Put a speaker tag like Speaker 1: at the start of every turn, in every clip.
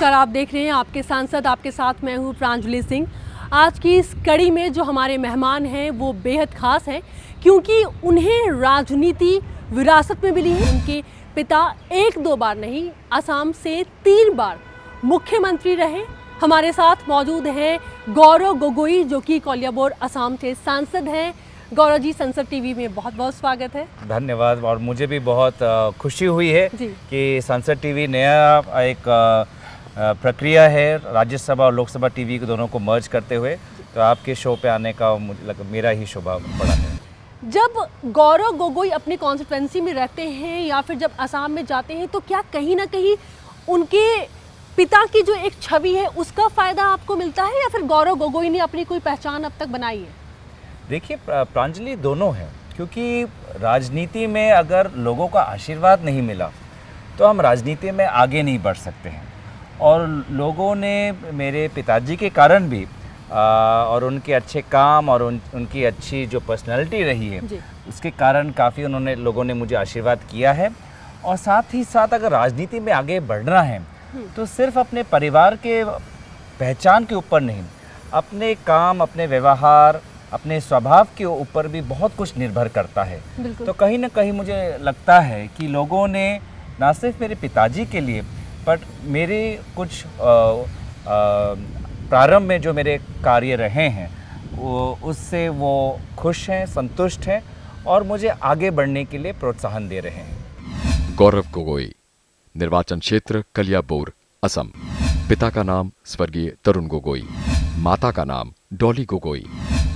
Speaker 1: नमस्कार, आप देख रहे हैं आपके सांसद, आपके साथ मैं हूँ प्रांजलि सिंह। आज की इस कड़ी में जो हमारे मेहमान हैं वो बेहद ख़ास हैं क्योंकि उन्हें राजनीति विरासत में मिली है। उनके पिता एक दो बार नहीं, असम से 3 बार मुख्यमंत्री रहे। हमारे साथ मौजूद हैं गौरव गोगोई, जो कि कोलियाबोर असम से सांसद हैं। गौरव जी, संसद टीवी में बहुत बहुत स्वागत है।
Speaker 2: धन्यवाद। और मुझे भी बहुत खुशी हुई है कि संसद टीवी नया एक प्रक्रिया है, राज्यसभा और लोकसभा टीवी को दोनों को मर्ज करते हुए, तो आपके शो पे आने का मेरा ही सौभाग्य पड़ा है।
Speaker 1: जब गौरव गोगोई अपनी कॉन्स्टिट्यूंसी में रहते हैं या फिर जब असम में जाते हैं, तो क्या कहीं ना कहीं उनके पिता की जो एक छवि है उसका फ़ायदा आपको मिलता है या फिर गौरव गोगोई ने अपनी कोई पहचान अब तक बनाई है?
Speaker 2: देखिए प्रांजलि, दोनों हैं, क्योंकि राजनीति में अगर लोगों का आशीर्वाद नहीं मिला तो हम राजनीति में आगे नहीं बढ़ सकते हैं। और लोगों ने मेरे पिताजी के कारण भी और उनके अच्छे काम और उनकी अच्छी जो पर्सनालिटी रही है उसके कारण काफ़ी लोगों ने मुझे आशीर्वाद किया है। और साथ ही साथ अगर राजनीति में आगे बढ़ना है तो सिर्फ अपने परिवार के पहचान के ऊपर नहीं, अपने काम, अपने व्यवहार, अपने स्वभाव के ऊपर भी बहुत कुछ निर्भर करता है। तो कहीं ना कहीं मुझे लगता है कि लोगों ने ना सिर्फ मेरे पिताजी के लिए बट मेरे कुछ प्रारंभ में जो मेरे कार्य रहे हैं उससे वो खुश हैं, संतुष्ट हैं और मुझे आगे बढ़ने के लिए प्रोत्साहन दे रहे हैं।
Speaker 3: गौरव गोगोई, निर्वाचन क्षेत्र कलियाबोर, असम। पिता का नाम स्वर्गीय तरुण गोगोई, माता का नाम डॉली गोगोई।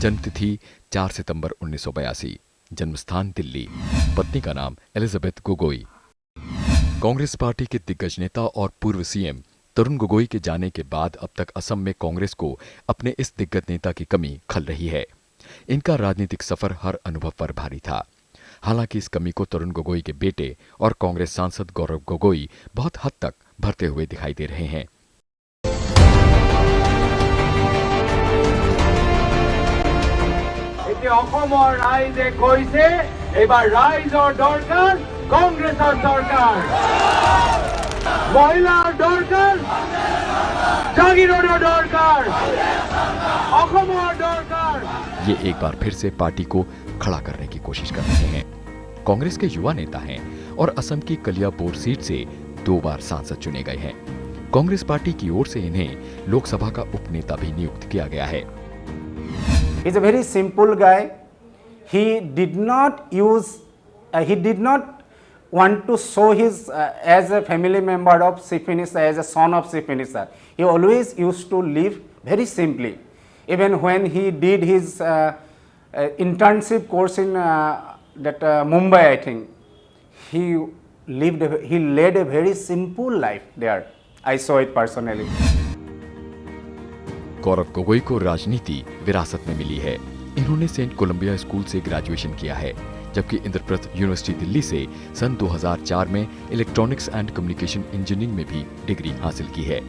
Speaker 3: जन्मतिथि 4 सितंबर 1982, जन्मस्थान दिल्ली। पत्नी का नाम एलिजाबेथ गोगोई। कांग्रेस पार्टी के दिग्गज नेता और पूर्व सीएम तरुण गोगोई के जाने के बाद अब तक असम में कांग्रेस को अपने इस दिग्गज नेता की कमी खल रही है। इनका राजनीतिक सफर हर अनुभव पर भारी था। हालांकि इस कमी को तरुण गोगोई के बेटे और कांग्रेस सांसद गौरव गोगोई बहुत हद तक भरते हुए दिखाई दे रहे हैं।
Speaker 4: অসমৰ ৰাইজে কৈছে এবাৰ ৰাইজৰ দৰকাৰ কংগ্ৰেছৰ চৰকাৰ, মহিলাৰ দৰকাৰ, জাগিৰোডৰ দৰকাৰ, অসমৰ দৰকাৰ।
Speaker 3: ये एक बार फिर से पार्टी को खड़ा करने की कोशिश कर रहे हैं। कांग्रेस के युवा नेता हैं और असम की कलियाबोर सीट से 2 बार सांसद चुने गए हैं। कांग्रेस पार्टी की ओर से इन्हें लोकसभा का उपनेता भी नियुक्त किया गया है।
Speaker 5: He's a very simple guy. He did not want to show his as a family member of Chief Minister, as a son of Chief Minister. He always used to live very simply. Even when he did his internship course in Mumbai, I think, he led a very simple life there. I saw it personally.
Speaker 3: Gaurav Gogoi को राजनीति विरासत में मिली है। इन्होंने Saint Colombia school से graduation किया है, जबकि इंद्रप्रस्थ यूनिवर्सिटी दिल्ली से सन 2004 में इलेक्ट्रॉनिक्स एंड कम्युनिकेशन इंजीनियरिंग में भी डिग्री हासिल की है।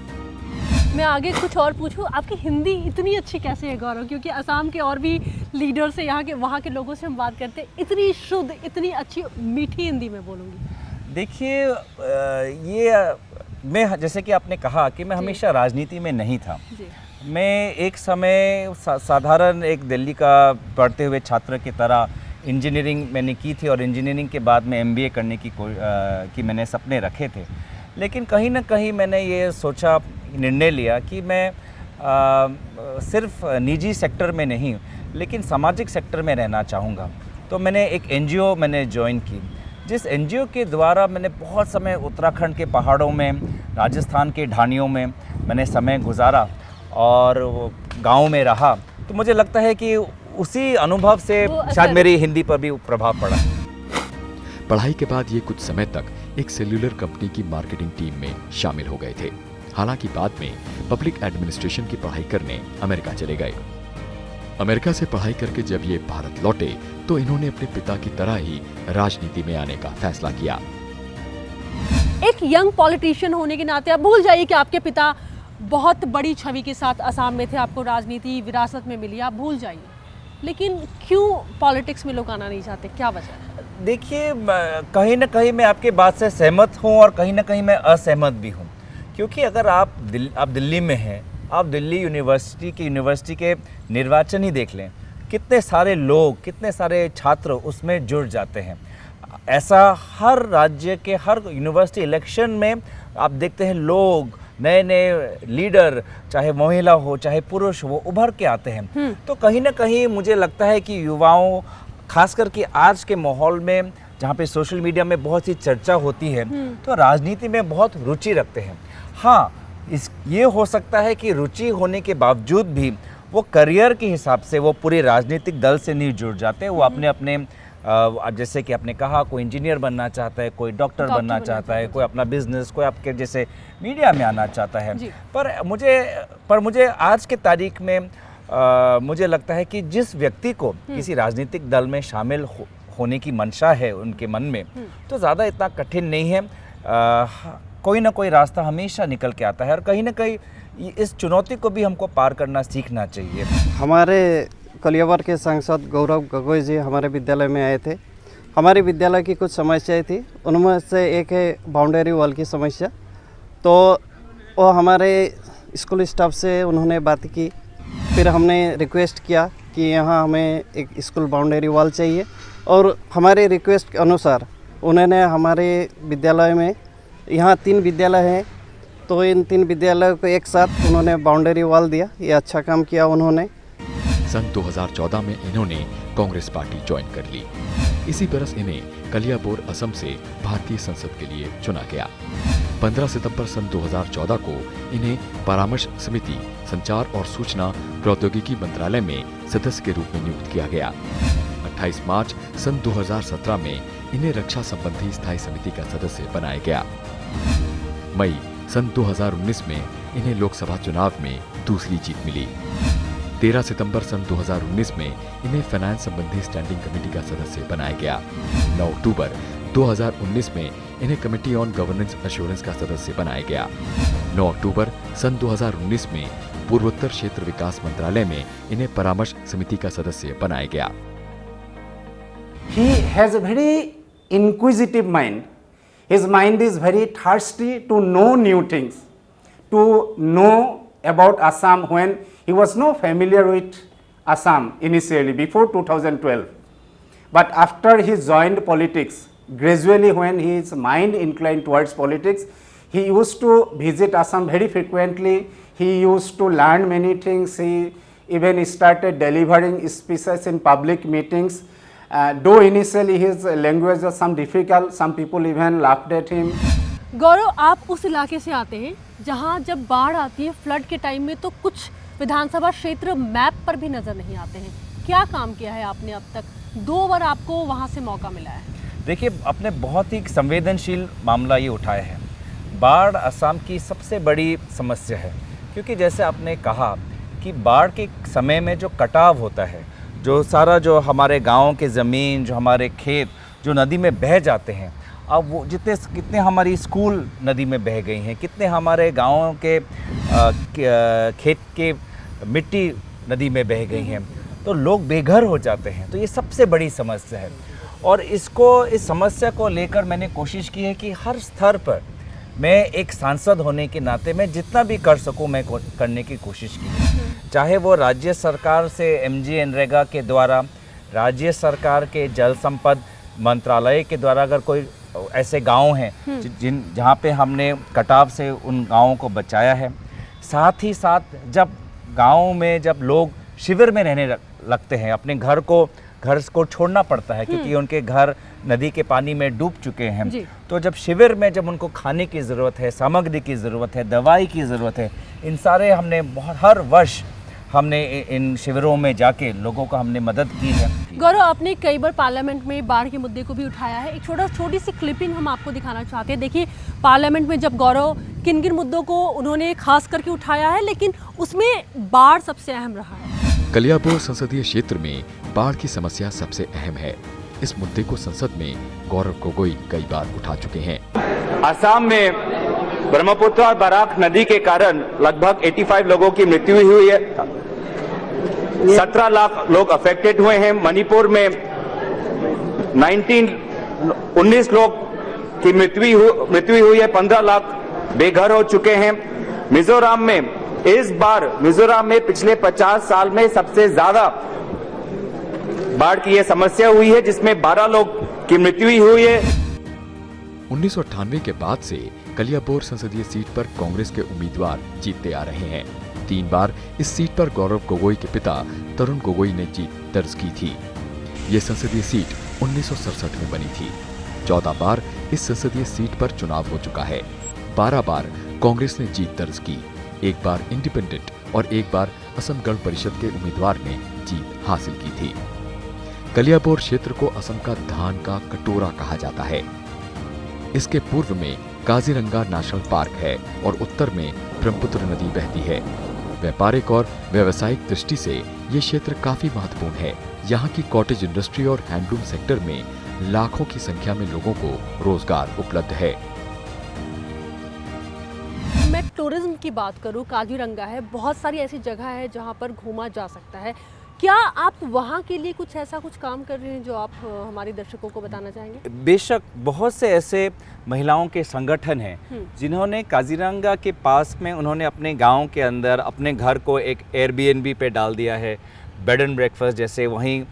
Speaker 1: मैं आगे कुछ और पूछूं, आपकी हिंदी इतनी अच्छी कैसे है गौरव? क्योंकि असम के और भी लीडर से वहाँ के लोगों से हम बात करते हैं, इतनी शुद्ध, इतनी अच्छी मीठी हिंदी में बोलूँगी।
Speaker 2: देखिए, ये मैं, जैसे कि आपने कहा कि मैं हमेशा राजनीति में नहीं था। मैं एक समय साधारण एक दिल्ली का पढ़ते हुए छात्र की तरह इंजीनियरिंग मैंने की थी और इंजीनियरिंग के बाद में एमबीए करने की मैंने सपने रखे थे। लेकिन कहीं ना कहीं मैंने ये सोचा, निर्णय लिया कि मैं सिर्फ निजी सेक्टर में नहीं लेकिन सामाजिक सेक्टर में रहना चाहूँगा। तो मैंने एक एनजीओ ज्वाइन की, जिस एनजीओ के द्वारा मैंने बहुत समय उत्तराखंड के पहाड़ों में, राजस्थान के ढानियों में मैंने समय गुजारा और गांव में रहा। तो मुझे लगता है कि उसी अनुभव से शायद मेरी हिंदी पर भी प्रभाव पड़ा।
Speaker 3: पढ़ाई के बाद ये कुछ समय तक एक सेल्यूलर कंपनी की मार्केटिंग टीम में शामिल हो गए थे। हालांकि बाद में पब्लिक एडमिनिस्ट्रेशन की पढ़ाई करने अमेरिका चले गए। अमेरिका से पढ़ाई करके जब ये भारत लौटे तो इन्होंने अपने पिता की तरह ही राजनीति में आने का फैसला किया।
Speaker 1: एक यंग पॉलिटिशियन होने के नाते आप भूल जाइए कि आपके पिता बहुत बड़ी छवि के साथ असम में थे, आपको राजनीति विरासत में मिली, आप भूल जाइए। लेकिन क्यों पॉलिटिक्स में लोग आना नहीं चाहते, क्या वजह है?
Speaker 2: देखिए, कहीं ना कहीं मैं आपके बात से सहमत हूँ और कहीं ना कहीं मैं असहमत भी हूँ, क्योंकि अगर आप दिल्ली में हैं, आप दिल्ली यूनिवर्सिटी के निर्वाचन ही देख लें, कितने सारे लोग, कितने सारे छात्र उसमें जुड़ जाते हैं। ऐसा हर राज्य के हर यूनिवर्सिटी इलेक्शन में आप देखते हैं, लोग नए नए लीडर, चाहे महिला हो चाहे पुरुष हो, उभर के आते हैं। तो कहीं ना कहीं मुझे लगता है कि युवाओं, खास करके आज के माहौल में जहाँ पे सोशल मीडिया में बहुत सी चर्चा होती है, तो राजनीति में बहुत रुचि रखते हैं। हाँ, ये हो सकता है कि रुचि होने के बावजूद भी वो करियर के हिसाब से वो पूरे राजनीतिक दल से नहीं जुड़ जाते। वो अपने अपने जैसे कि आपने कहा, कोई इंजीनियर बनना चाहता है, कोई डॉक्टर बनना चाहता है, कोई अपना बिजनेस, कोई आपके जैसे मीडिया में आना चाहता है। पर मुझे आज के तारीख में मुझे लगता है कि जिस व्यक्ति को किसी राजनीतिक दल में शामिल होने की मंशा है उनके मन में, तो ज़्यादा इतना कठिन नहीं है। कोई ना कोई रास्ता हमेशा निकल के आता है, और कहीं ना कहीं इस चुनौती को भी हमको पार करना सीखना चाहिए।
Speaker 6: हमारे कलियाबर के सांसद गौरव गोगोई जी हमारे विद्यालय में आए थे। हमारे विद्यालय की कुछ समस्याएं थी, उनमें से एक है बाउंड्री वॉल की समस्या। तो वो हमारे स्कूल स्टाफ से उन्होंने बात की, फिर हमने रिक्वेस्ट किया कि यहाँ हमें एक स्कूल बाउंड्री वॉल चाहिए, और हमारे रिक्वेस्ट के अनुसार उन्होंने हमारे विद्यालय में, यहाँ 3 विद्यालय हैं, तो इन 3 विद्यालयों को एक साथ उन्होंने बाउंड्री वॉल दिया। ये अच्छा काम किया उन्होंने।
Speaker 3: सन 2014 में इन्होंने कांग्रेस पार्टी ज्वाइन कर ली। इसी बरस इन्हें कलियाबोर असम से भारतीय संसद के लिए चुना गया। 15 सितंबर सन 2014 को इन्हें परामर्श समिति, संचार और सूचना प्रौद्योगिकी मंत्रालय में सदस्य के रूप में नियुक्त किया गया। 28 मार्च सन 2017 में इन्हें रक्षा संबंधी स्थायी समिति का सदस्य बनाया गया। मई सन 2019 में इन्हें लोकसभा चुनाव में दूसरी जीत मिली। 13 सितंबर सन 2019 में इन्हें फाइनेंस संबंधी स्टैंडिंग कमेटी का सदस्य बनाया गया। 9 अक्टूबर 2019 में इन्हें कमेटी ऑन गवर्नेंस एश्योरेंस का सदस्य बनाया गया। 9 अक्टूबर सन 2019 में पूर्वोत्तर क्षेत्र विकास मंत्रालय में इन्हें परामर्श समिति का सदस्य बनाया गया।
Speaker 5: He has a very inquisitive mind. His mind is very thirsty to know new things, to know about Assam when he was not familiar with Assam initially before 2012. But after he joined politics, gradually when his mind inclined towards politics, he used to visit Assam very frequently. He used to learn many things. He even started delivering speeches in public meetings. Though initially his language was some difficult, some people even laughed at him.
Speaker 1: गौरव, आप उस इलाके से आते हैं जहां जब बाढ़ आती है फ्लड के टाइम में, तो कुछ विधानसभा क्षेत्र मैप पर भी नजर नहीं आते हैं। क्या काम किया है आपने अब तक? 2 बार आपको वहां से मौका मिला है।
Speaker 2: देखिए, अपने बहुत ही संवेदनशील मामला ये उठाया है। बाढ़ असम की सबसे बड़ी समस्या है, क्योंकि जैसे आपने कहा कि बाढ़ के समय में जो कटाव होता है, जो सारा जो हमारे गाँव के ज़मीन, जो हमारे खेत जो नदी में बह जाते हैं, अब वो कितने हमारी स्कूल नदी में बह गई हैं, कितने हमारे गाँव के खेत के मिट्टी नदी में बह गई हैं, तो लोग बेघर हो जाते हैं। तो ये सबसे बड़ी समस्या है, और इस समस्या को लेकर मैंने कोशिश की है कि हर स्तर पर मैं एक सांसद होने के नाते मैं जितना भी कर सकूं मैं करने की कोशिश की। चाहे वो राज्य सरकार से MG NREGA के द्वारा, राज्य सरकार के जल संपद मंत्रालय के द्वारा अगर कोई ऐसे गांव हैं जहां पे हमने कटाव से उन गांवों को बचाया है। साथ ही साथ जब गांव में जब लोग शिविर में रहने लगते हैं, अपने घर को छोड़ना पड़ता है क्योंकि उनके घर नदी के पानी में डूब चुके हैं, तो जब शिविर में जब उनको खाने की ज़रूरत है, सामग्री की ज़रूरत है, दवाई की ज़रूरत है, इन सारे हमने हर वर्ष हमने इन शिविरों में जाके लोगों को हमने मदद की है।
Speaker 1: गौरव, आपने कई बार पार्लियामेंट में बाढ़ के मुद्दे को भी उठाया है। एक छोटी सी क्लिपिंग हम आपको दिखाना चाहते हैं। देखिए, पार्लियामेंट में जब गौरव किन किन मुद्दों को उन्होंने खास करके उठाया है, लेकिन उसमें बाढ़ सबसे अहम रहा है।
Speaker 3: कलियाबोर संसदीय क्षेत्र में बाढ़ की समस्या सबसे अहम है। इस मुद्दे को संसद में गौरव गोगोई कई बार उठा चुके हैं।
Speaker 7: असम में ब्रह्मपुत्र और बराक नदी के कारण लगभग 85 लोगों की मृत्यु हुई है। 17 लाख लोग अफेक्टेड हुए हैं। मणिपुर में 19 लोग की मृत्यु हुई है। 15 लाख बेघर हो चुके हैं। मिजोरम में इस बार पिछले 50 साल में सबसे ज्यादा बाढ़ की यह समस्या हुई है, जिसमें 12 लोग की मृत्यु हुई है।
Speaker 3: 1998 के बाद से कलियाबोर संसदीय सीट पर कांग्रेस के उम्मीदवार जीतते आ रहे हैं। 3 बार इस सीट पर गौरव गोगोई के पिता तरुण गोगोई ने जीत दर्ज की थी। ये संसदीय सीट 1967 में बनी थी। 14 बार इस संसदीय सीट पर चुनाव हो चुका है। 12 बार कांग्रेस ने जीत दर्ज की, 1 बार इंडिपेंडेंट और 1 बार असम गण परिषद के उम्मीदवार ने जीत हासिल की थी। कलियाबोर क्षेत्र को असम का धान का कटोरा कहा जाता है। इसके पूर्व में काजीरंगा नेशनल पार्क है और उत्तर में ब्रह्मपुत्र नदी बहती है। व्यापारिक और व्यावसायिक दृष्टि से ये क्षेत्र काफी महत्वपूर्ण है। यहाँ की कॉटेज इंडस्ट्री और हैंडलूम सेक्टर में लाखों की संख्या में लोगों को रोजगार उपलब्ध है।
Speaker 1: मैं टूरिज्म की बात करूं, काजीरंगा है, बहुत सारी ऐसी जगह है जहां पर घूमा जा सकता है। क्या आप वहाँ के लिए कुछ काम कर रहे हैं जो आप हमारे दर्शकों को बताना चाहेंगे?
Speaker 2: बेशक बहुत से ऐसे महिलाओं के संगठन हैं जिन्होंने काजीरंगा के पास में उन्होंने अपने गांव के अंदर अपने घर को एक एयरबीएनबी पे डाल दिया है। बेड एंड ब्रेकफास्ट जैसे वहीं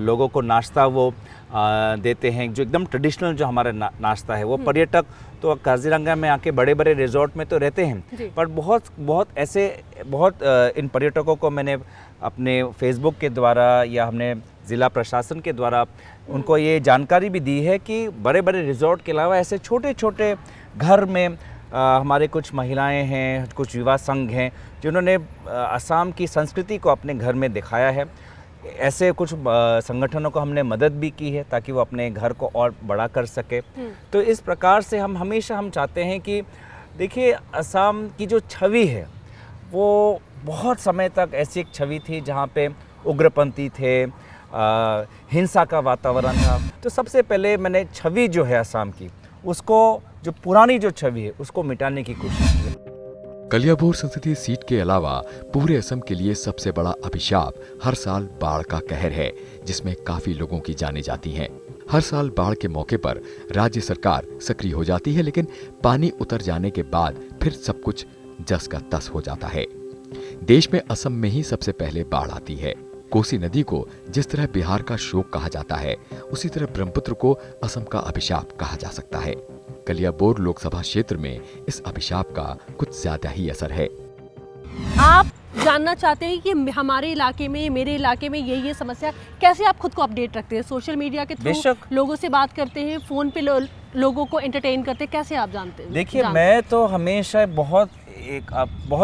Speaker 2: लोगों को नाश्ता वो देते हैं, जो एकदम ट्रेडिशनल जो हमारा नाश्ता है वो पर्यटक तो काजीरंगा में आके बड़े बड़े रिजॉर्ट में तो रहते हैं, पर बहुत इन पर्यटकों को मैंने अपने फेसबुक के द्वारा या हमने ज़िला प्रशासन के द्वारा उनको ये जानकारी भी दी है कि बड़े बड़े रिजॉर्ट के अलावा ऐसे छोटे छोटे घर में हमारे कुछ महिलाएं हैं, कुछ युवा संघ हैं जिन्होंने असम की संस्कृति को अपने घर में दिखाया है। ऐसे कुछ संगठनों को हमने मदद भी की है ताकि वो अपने घर को और बड़ा कर सके। तो इस प्रकार से हम हमेशा चाहते हैं कि देखिए असम की जो छवि है वो बहुत समय तक ऐसी एक छवि थी जहाँ पे उग्रपंथी थे, हिंसा का वातावरण था। तो सबसे पहले मैंने छवि जो है असम की उसको, जो पुरानी जो छवि है उसको मिटाने की कोशिश की।
Speaker 3: कलियाबोर संसदीय सीट के अलावा पूरे असम के लिए सबसे बड़ा अभिशाप हर साल बाढ़ का कहर है, जिसमें काफी लोगों की जानें जाती हैं। हर साल बाढ़ के मौके पर राज्य सरकार सक्रिय हो जाती है, लेकिन पानी उतर जाने के बाद फिर सब कुछ जस का तस हो जाता है। देश में असम में ही सबसे पहले बाढ़ आती है। कोसी नदी को जिस तरह बिहार का शोक कहा जाता है, उसी तरह ब्रह्मपुत्र को असम का अभिशाप कहा जा सकता है। कलियाबोर लोकसभा क्षेत्र में इस अभिशाप का कुछ ज्यादा ही असर है।
Speaker 1: आप जानना चाहते हैं कि हमारे इलाके में, मेरे इलाके में ये समस्या, कैसे आप खुद को अपडेट रखते हैं? सोशल मीडिया के थ्रू लोगों से बात करते हैं, फोन पे लोगों को एंटरटेन करते हैं, कैसे आप जानते हैं?
Speaker 2: देखिए मैं तो हमेशा बहुत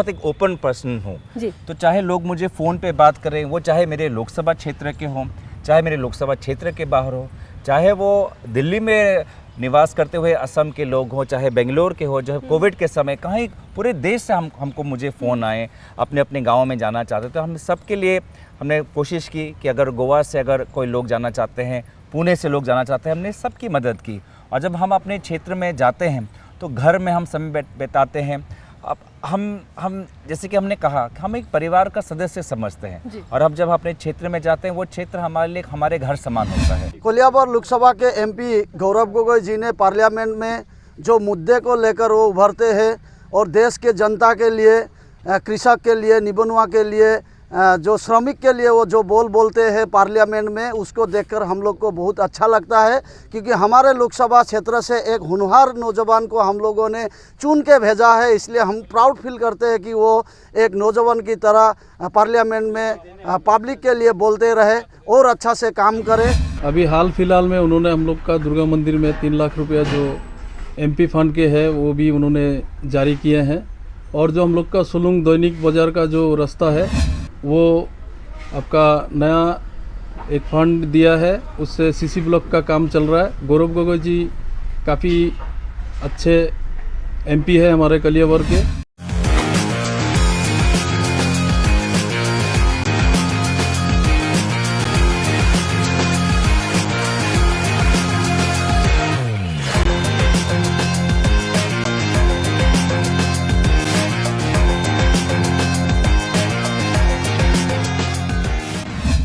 Speaker 2: एक ओपन पर्सन हूँ, तो चाहे लोग मुझे फ़ोन पे बात करें, वो चाहे मेरे लोकसभा क्षेत्र के हों, चाहे मेरे लोकसभा क्षेत्र के बाहर हो, चाहे वो दिल्ली में निवास करते हुए असम के लोग हों, चाहे बेंगलोर के हो, जो कोविड के समय कहीं पूरे देश से हमको मुझे फ़ोन आए अपने अपने गाँव में जाना चाहते, तो हम सबके लिए हमने कोशिश की कि अगर गोवा से अगर कोई लोग जाना चाहते हैं, पुणे से लोग जाना चाहते हैं, हमने सबकी मदद की। और जब हम अपने क्षेत्र में जाते हैं तो घर में हम समय बिताते हैं। अब हम जैसे कि हमने कहा कि हम एक परिवार का सदस्य समझते हैं, और अब जब अपने क्षेत्र में जाते हैं वो क्षेत्र हमारे लिए हमारे घर समान होता है।
Speaker 8: कलियाबोर लोकसभा के एमपी गौरव गोगोई जी ने पार्लियामेंट में जो मुद्दे को लेकर वो उभरते हैं और देश के जनता के लिए, कृषक के लिए, निबनुआ के लिए, जो श्रमिक के लिए वो जो बोलते हैं पार्लियामेंट में, उसको देखकर हम लोग को बहुत अच्छा लगता है, क्योंकि हमारे लोकसभा क्षेत्र से एक होनहार नौजवान को हम लोगों ने चुन के भेजा है। इसलिए हम प्राउड फील करते हैं कि वो एक नौजवान की तरह पार्लियामेंट में पब्लिक के लिए बोलते रहे और अच्छा से काम करे।
Speaker 9: अभी हाल फिलहाल में उन्होंने हम लोग का दुर्गा मंदिर में 3 लाख रुपया जो एमपी फंड के है वो भी उन्होंने जारी किए हैं, और जो हम लोग का सुलुंग दैनिक बाजार का जो रास्ता है वो आपका नया एक फंड दिया है, उससे सीसी ब्लॉक का काम चल रहा है। गौरव गोगोई जी काफ़ी अच्छे एमपी है हमारे कलियाबोर के।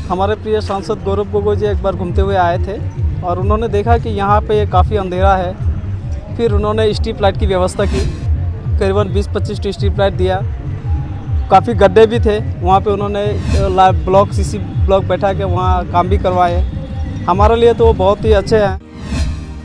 Speaker 6: हमारे प्रिय सांसद गौरव गोगोई जी एक बार घूमते हुए आए थे और उन्होंने देखा कि यहाँ पे काफ़ी अंधेरा है। फिर उन्होंने स्ट्रीट लाइट की व्यवस्था की। करीबन 20-25 स्ट्रीट लाइट दिया। काफ़ी गड्ढे भी थे, वहाँ पे उन्होंने ब्लॉक सीसी ब्लॉक बैठा के वहाँ काम भी करवाए। हमारे लिए तो वो बहुत ही अच्छे हैं।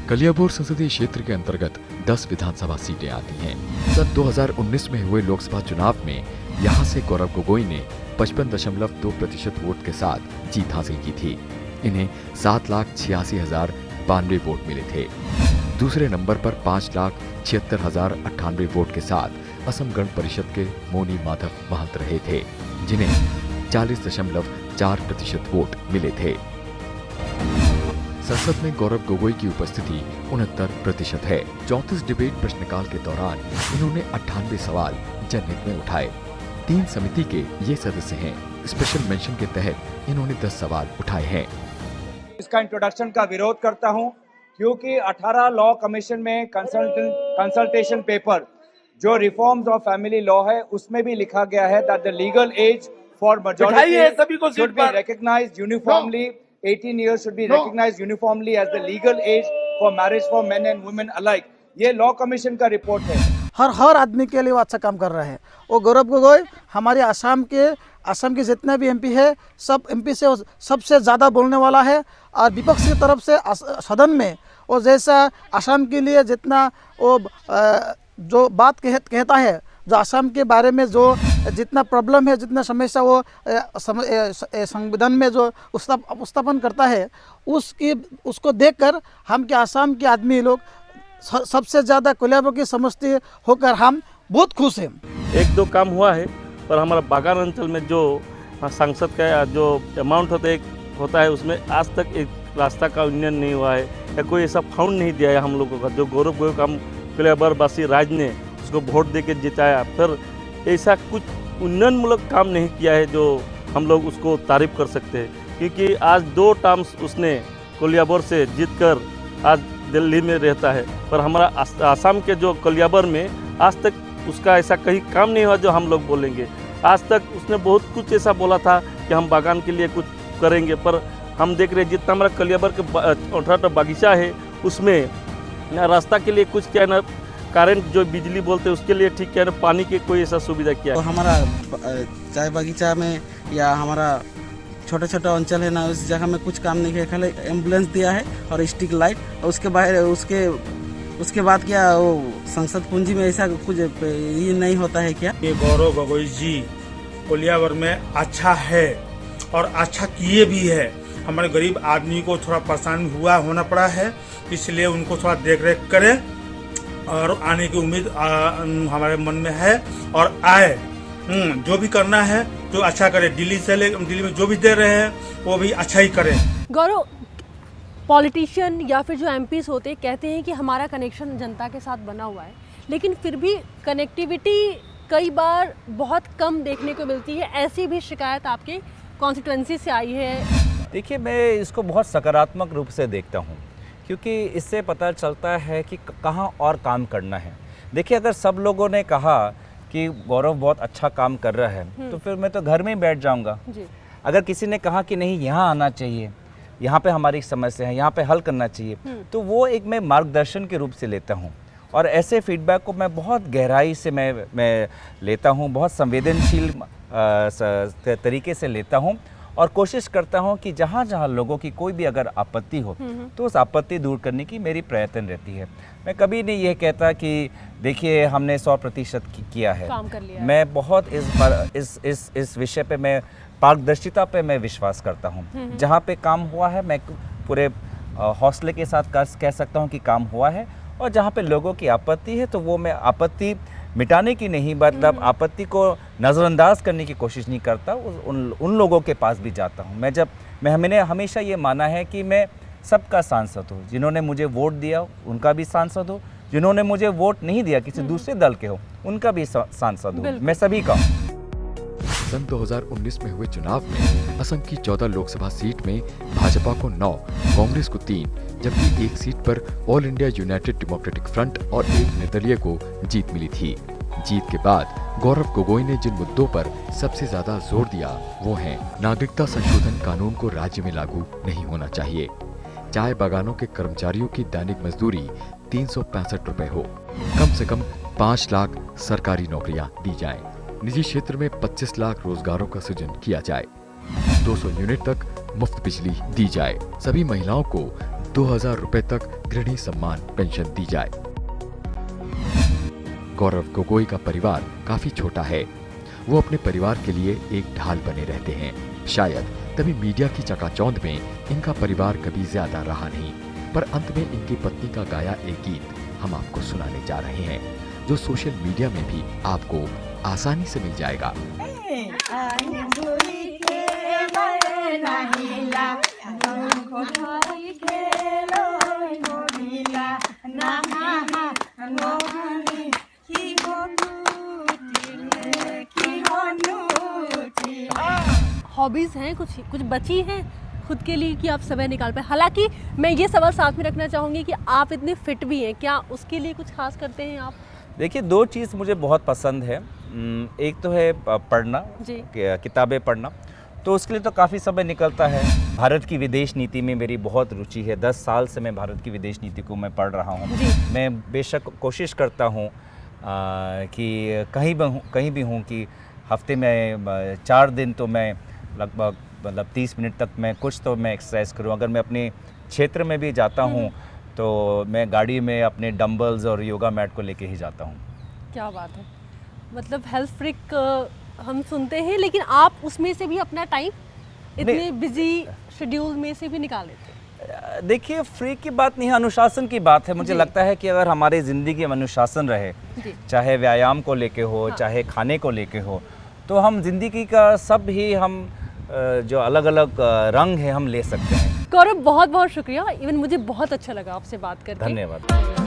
Speaker 3: कलियाबोर संसदीय क्षेत्र के अंतर्गत 10 विधानसभा सीटें आती हैं। सन 2019 में हुए लोकसभा चुनाव में यहाँ से गौरव गोगोई ने 55.2% वोट के साथ जीत हासिल की थी। इन्हें 7,86,092 वोट मिले थे। दूसरे नंबर पर 5,76,098 वोट के साथ असम गण परिषद के मोनी माधव महंत रहे थे, जिन्हें 40.4% वोट मिले थे। संसद में गौरव गोगोई की उपस्थिति 69% है। 34 डिबेट प्रश्नकाल के दौरान इन्होंने 98 सवाल जनहित में उठाए। 3 समिति के ये सदस्य हैं। स्पेशल मेंशन के तहत इन्होंने 10 सवाल उठाए हैं।
Speaker 7: इसका इंट्रोडक्शन का विरोध करता हूं, क्योंकि 18 लॉ कमीशन में कंसल्टेशन पेपर जो रिफॉर्म्स ऑफ फैमिली लॉ है उसमें भी लिखा गया है that the legal age for majority should be recognized uniformly. 18 years should be recognized uniformly as the legal age for marriage for men and women alike. ये law commission का report है।
Speaker 8: हर आदमी के लिए वो अच्छा काम कर रहा है। वो गौरव गोगोई हमारे असम के जितने भी एमपी है, सब एमपी से सबसे ज़्यादा बोलने वाला है। और विपक्ष की तरफ से सदन में वो जैसा असम के लिए जितना वो जो बात कहता है, जो असम के बारे में जो जितना प्रॉब्लम है, जितना समस्या वो संविधान में जो उपस्थापन करता है, उसको देखकर हम के असम के आदमी लोग सबसे ज़्यादा कलियाबोर की समस्ती होकर हम बहुत खुश हैं।
Speaker 10: 1-2 काम हुआ है, पर हमारा बागान अंचल में जो सांसद का जो अमाउंट होता है उसमें आज तक एक रास्ता का उन्नयन नहीं हुआ है या कोई ऐसा फाउंड नहीं दिया है हम लोगों का। जो गौरव गोगोई काम कलियाबोर वासी राज ने उसको वोट देके जिताया, फिर ऐसा कुछ उन्नयनमूलक काम नहीं किया है जो हम लोग उसको तारीफ कर सकते हैं। क्योंकि आज 2 टर्म्स उसने कलियाबोर से जीतकर आज दिल्ली में रहता है, पर हमारा असम के जो कलियाबोर में आज तक उसका ऐसा कहीं काम नहीं हुआ जो हम लोग बोलेंगे। आज तक उसने बहुत कुछ ऐसा बोला था कि हम बागान के लिए कुछ करेंगे, पर हम देख रहे हैं जितना हमारा कलियाबोर के 18 बागीचा है उसमें ना रास्ता के लिए कुछ क्या, ना करंट जो बिजली बोलते हैं उसके लिए ठीक है, ना पानी की कोई ऐसा सुविधा किया।
Speaker 11: तो हमारा चाय बागीचा में या हमारा छोटा छोटा अंचल है ना, उस जगह में कुछ काम नहीं किया, खाली एम्बुलेंस दिया है और स्ट्रीट लाइट। उसके बाद क्या वो संसद पूंजी में ऐसा कुछ ये नहीं होता है क्या?
Speaker 12: ये गौरव गोगोई जी कलियाबोर में अच्छा है और अच्छा किए भी है। हमारे गरीब आदमी को थोड़ा परेशान होना पड़ा है, इसलिए उनको थोड़ा देख रेख करें और आने की उम्मीद हमारे मन में है और आए। जो भी करना है तो अच्छा करे। दिल्ली में जो भी दे रहे हैं वो भी अच्छा ही करें।
Speaker 1: गौरव, पॉलिटिशियन या फिर जो एमपीज होते कहते हैं कि हमारा कनेक्शन जनता के साथ बना हुआ है, लेकिन फिर भी कनेक्टिविटी कई बार बहुत कम देखने को मिलती है। ऐसी भी शिकायत आपके कॉन्स्टिट्यूएंसी से आई है?
Speaker 2: देखिए, मैं इसको बहुत सकारात्मक रूप से देखता हूँ, क्योंकि इससे पता चलता है कि कहाँ और काम करना है। देखिए, अगर सब लोगों ने कहा कि गौरव बहुत अच्छा काम कर रहा है तो फिर मैं तो घर में ही बैठ जाऊंगा। अगर किसी ने कहा कि नहीं यहाँ आना चाहिए, यहाँ पे हमारी समस्या है, यहाँ पे हल करना चाहिए, तो वो एक मैं मार्गदर्शन के रूप से लेता हूँ। और ऐसे फीडबैक को मैं बहुत गहराई से मैं लेता हूँ, बहुत संवेदनशील तरीके से लेता हूँ और कोशिश करता हूँ कि जहाँ जहाँ लोगों की कोई भी अगर आपत्ति हो तो उस आपत्ति दूर करने की मेरी प्रयत्न रहती है। मैं कभी नहीं ये कहता कि देखिए हमने 100% किया है।
Speaker 1: काम कर लिया।
Speaker 2: मैं बहुत इस विषय पे मैं पारदर्शिता पे मैं विश्वास करता हूँ। जहाँ पे काम हुआ है मैं पूरे हौसले के साथ कह सकता हूँ कि काम हुआ है, और जहाँ पे लोगों की आपत्ति है तो वो मैं आपत्ति मिटाने की नहीं, मतलब आपत्ति को नज़रअंदाज करने की कोशिश नहीं करता, उन लोगों के पास भी जाता हूँ। मैंने हमेशा ये माना है कि मैं सबका सांसद हूँ। जिन्होंने मुझे वोट दिया उनका भी सांसद हो, जिन्होंने मुझे वोट नहीं दिया किसी दूसरे दल के हो उनका भी सांसद हूँ, मैं सभी का।
Speaker 3: सन 2019 में हुए चुनाव में असम की 14 लोकसभा सीट में भाजपा को 9, कांग्रेस को 3, जबकि एक सीट पर all India United democratic front और एक निर्दलीय को जीत मिली थी। जीत के बाद गौरव गोगोई ने जिन मुद्दों पर सबसे ज्यादा जोर दिया वो हैं नागरिकता संशोधन कानून को राज्य में लागू नहीं होना चाहिए, चाय बागानों के कर्मचारियों की दैनिक मजदूरी 365 रुपए हो, कम से कम 5 लाख सरकारी नौकरियां दी जाएं। निजी क्षेत्र में 25 लाख रोजगारों का सृजन किया जाए। 200 यूनिट तक मुफ्त बिजली दी जाए। सभी महिलाओं को 2000 रुपए तक गृहिणी सम्मान पेंशन दी जाए। गौरव गोगोई का परिवार काफी छोटा है। वो अपने परिवार के लिए एक ढाल बने रहते हैं। शायद तभी मीडिया की चकाचौंध में इनका परिवार कभी ज्यादा रहा नहीं, पर अंत में इनकी पत्नी का गाया एक गीत हम आपको सुनाने जा रहे हैं, जो सोशल मीडिया में भी आपको आसानी से मिल जाएगा।
Speaker 1: हॉबीज हैं कुछ बची हैं खुद के लिए कि आप समय निकाल पाए? हालांकि मैं ये सवाल साथ में रखना चाहूँगी कि आप इतने फिट भी हैं, क्या उसके लिए कुछ खास करते हैं आप?
Speaker 2: देखिए, 2 चीज़ मुझे बहुत पसंद है। एक तो है पढ़ना, किताबें पढ़ना, तो उसके लिए तो काफ़ी समय निकलता है। भारत की विदेश नीति में मेरी बहुत रुचि है। 10 साल से मैं भारत की विदेश नीति को मैं पढ़ रहा हूँ। मैं बेशक कोशिश करता हूँ कि कहीं भी हूँ कि हफ्ते में 4 दिन तो मैं लगभग 30 मिनट तक मैं कुछ तो मैं एक्सरसाइज करूँ। अगर मैं अपने क्षेत्र में भी जाता हूँ तो मैं गाड़ी में अपने डंबल्स और योगा मैट को लेके ही जाता हूँ।
Speaker 1: क्या बात है, मतलब हेल्थ फ्रीक हम सुनते हैं, लेकिन आप उसमें से भी अपना टाइम इतने बिजी शेड्यूल में से भी निकाल लेते हैं।
Speaker 2: देखिए, फ्री की बात नहीं है, अनुशासन की बात है। मुझे लगता है कि अगर हमारी ज़िंदगी में अनुशासन रहे, चाहे व्यायाम को लेके हो, चाहे खाने को लेके हो, तो हम जिंदगी का सब ही हम जो अलग अलग रंग है हम ले सकते हैं।
Speaker 1: गौरव, बहुत बहुत शुक्रिया। इवन मुझे बहुत अच्छा लगा आपसे बात करके।
Speaker 2: धन्यवाद।